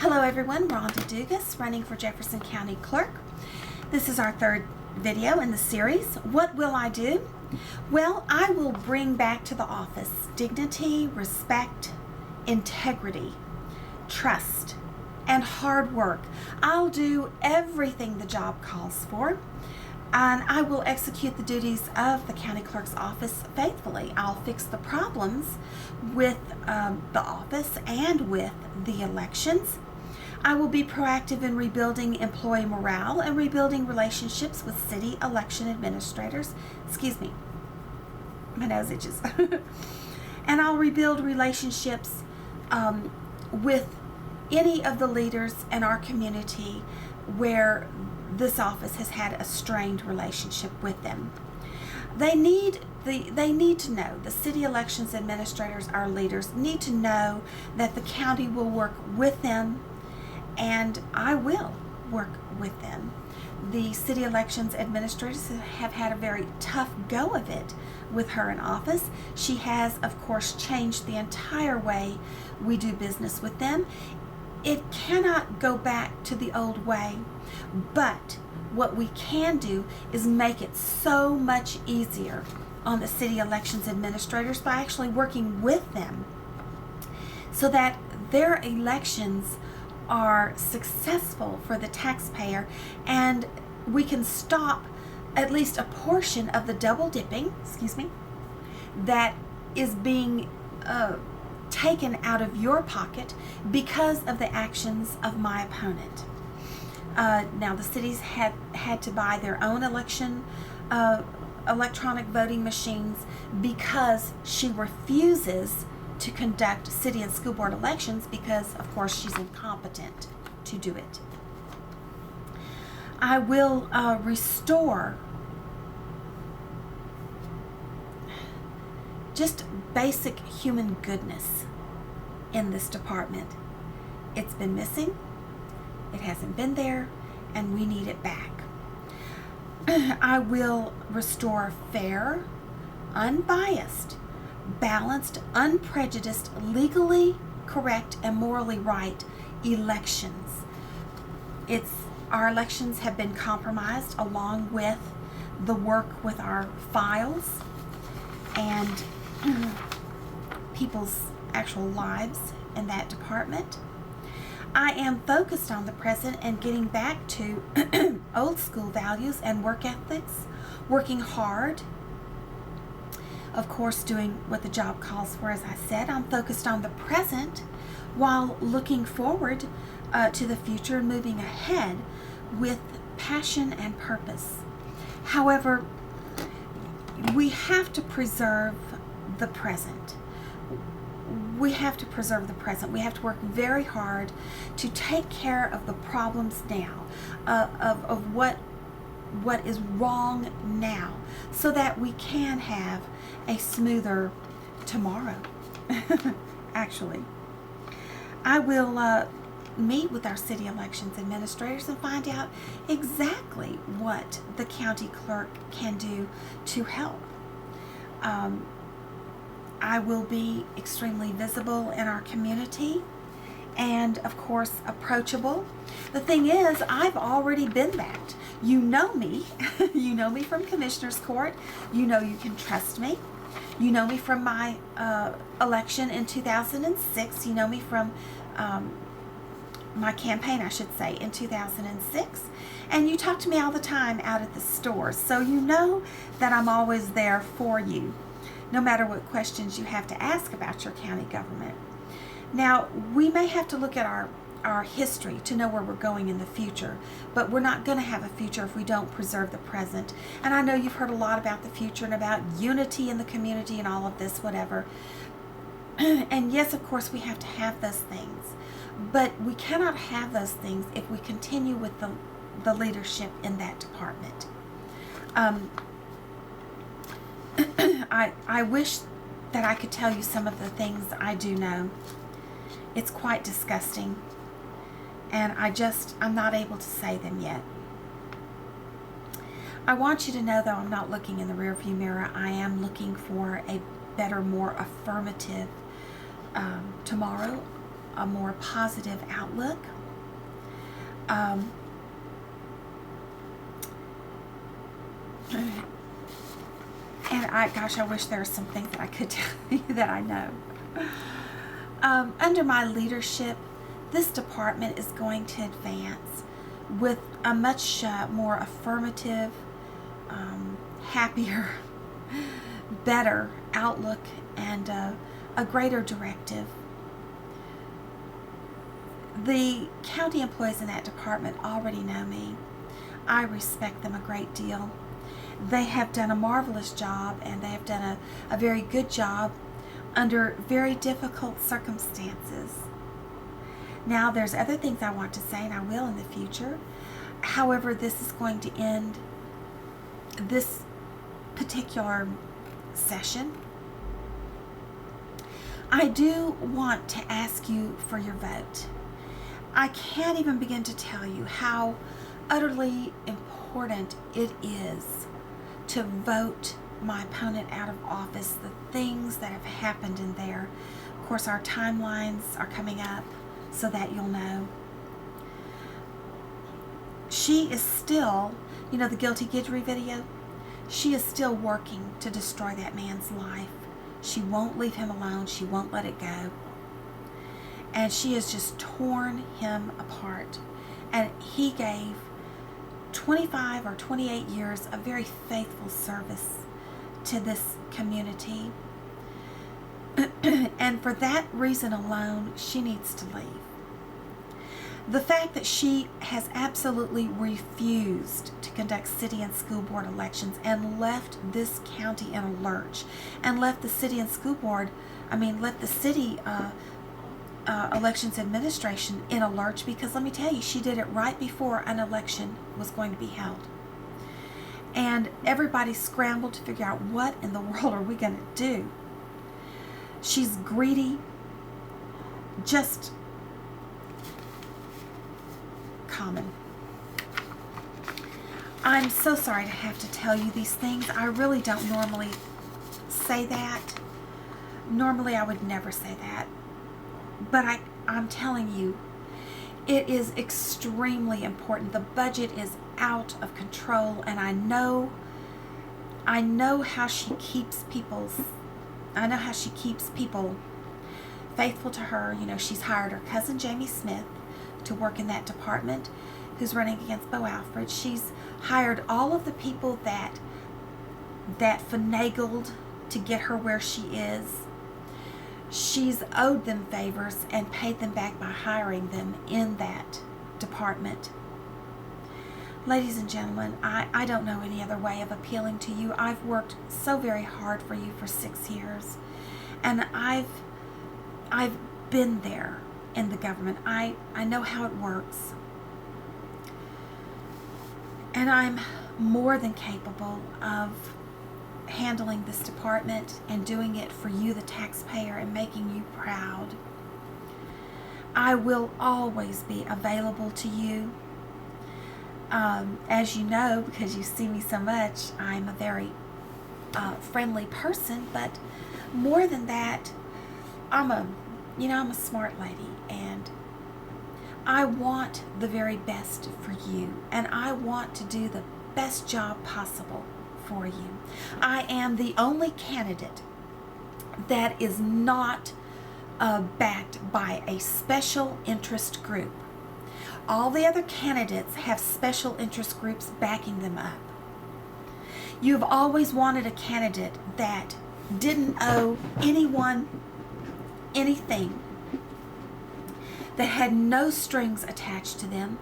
Hello everyone, Rhonda Dugas, running for Jefferson County Clerk. This is our third video in the series. What will I do? Well, I will bring back to the office dignity, respect, integrity, trust, and hard work. I'll do everything the job calls for, and I will execute the duties of the county clerk's office faithfully. I'll fix the problems with the office and with the elections. I will be proactive in rebuilding employee morale and rebuilding relationships with city election administrators. Excuse me, my nose itches. And I'll rebuild relationships with any of the leaders in our community where this office has had a strained relationship with them. They need to know, the city elections administrators, our leaders, need to know that the county will work with them, and I will work with them. The city elections administrators have had a very tough go of it with her in office. She has, of course, changed the entire way we do business with them. It cannot go back to the old way, but what we can do is make it so much easier on the city elections administrators by actually working with them so that their elections are successful for the taxpayer, and we can stop at least a portion of the double dipping, that is being taken out of your pocket because of the actions of my opponent. Now, the cities had to buy their own electronic voting machines because she refuses to conduct city and school board elections because, of course, she's incompetent to do it. I will restore just basic human goodness in this department. It's been missing. It hasn't been there, and we need it back. I will restore fair, unbiased, balanced, unprejudiced, legally correct, and morally right elections. Our elections have been compromised along with the work with our files and people's actual lives in that department. I am focused on the present and getting back to old school values and work ethics, working hard, of course doing what the job calls for. As I said, I'm focused on the present while looking forward to the future and moving ahead with passion and purpose. However, we have to preserve the present. We have to preserve the present. We have to work very hard to take care of the problems now, of what is wrong now, so that we can have a smoother tomorrow. Actually, I will meet with our city elections administrators and find out exactly what the county clerk can do to help. I will be extremely visible in our community and, of course, approachable. The thing is, I've already been that. You know me. You know me from Commissioner's Court. You know you can trust me. You know me from my election in 2006. You know me from my campaign, I should say, in 2006. And you talk to me all the time out at the stores. So you know that I'm always there for you, no matter what questions you have to ask about your county government. Now, we may have to look at our history to know where we're going in the future, but we're not going to have a future if we don't preserve the present. And I know you've heard a lot about the future and about unity in the community and all of this, whatever. And yes, of course, we have to have those things, but we cannot have those things if we continue with the leadership in that department. I wish that I could tell you some of the things I do know. It's quite disgusting, and I'm not able to say them yet. I want you to know, though, I'm not looking in the rearview mirror. I am looking for a better, more affirmative tomorrow a more positive outlook. And I wish there were some things that I could tell you that I know. Under my leadership, this department is going to advance with a much more affirmative, happier, better outlook and a greater directive. The county employees in that department already know me. I respect them a great deal. They have done a marvelous job, and they have done a very good job under very difficult circumstances. Now, there's other things I want to say, and I will in the future. However, this is going to end this particular session. I do want to ask you for your vote. I can't even begin to tell you how utterly important it is to vote my opponent out of office, the things that have happened in there. Of course, our timelines are coming up so that you'll know. She is still, you know, the Guilty Guidry video? She is still working to destroy that man's life. She won't leave him alone. She won't let it go. And she has just torn him apart. And he gave 25 or 28 years of very faithful service to this community. And for that reason alone, she needs to leave. The fact that she has absolutely refused to conduct city and school board elections and left this county in a lurch, and left the city and school board, left the city elections administration in a lurch, because let me tell you, she did it right before an election was going to be held. And everybody scrambled to figure out, what in the world are we going to do? She's greedy, just common. I'm so sorry to have to tell you these things. I really don't normally say that. Normally I would never say that. But I'm telling you, it is extremely important. The budget is out of control, and I know how she keeps people faithful to her. You know, she's hired her cousin Jamie Smith to work in that department, who's running against Bo Alfred. She's hired all of the people that finagled to get her where she is. She's owed them favors and paid them back by hiring them in that department. Ladies and gentlemen, I don't know any other way of appealing to you. I've worked so very hard for you for 6 years, and I've been there in the government. I know how it works, and I'm more than capable of handling this department and doing it for you, the taxpayer, and making you proud. I will always be available to you. As you know, because you see me so much, I'm a very friendly person, but more than that, I'm a smart lady, and I want the very best for you, and I want to do the best job possible for you. I am the only candidate that is not backed by a special interest group. All the other candidates have special interest groups backing them up. You've always wanted a candidate that didn't owe anyone anything, that had no strings attached to them.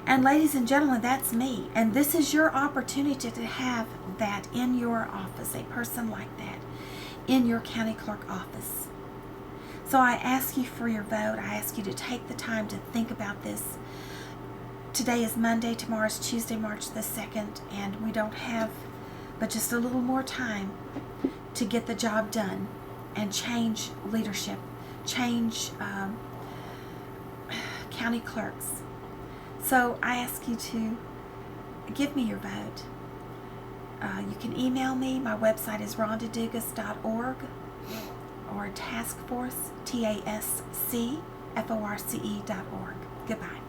And ladies and gentlemen, that's me. And this is your opportunity to have that in your office, a person like that in your county clerk office. So I ask you for your vote. I ask you to take the time to think about this. Today is Monday, tomorrow's Tuesday, March the 2nd, and we don't have but just a little more time to get the job done and change leadership, change county clerks. So I ask you to give me your vote. You can email me. My website is rhondadugas.org, or taskforce, TASC force.org. Goodbye.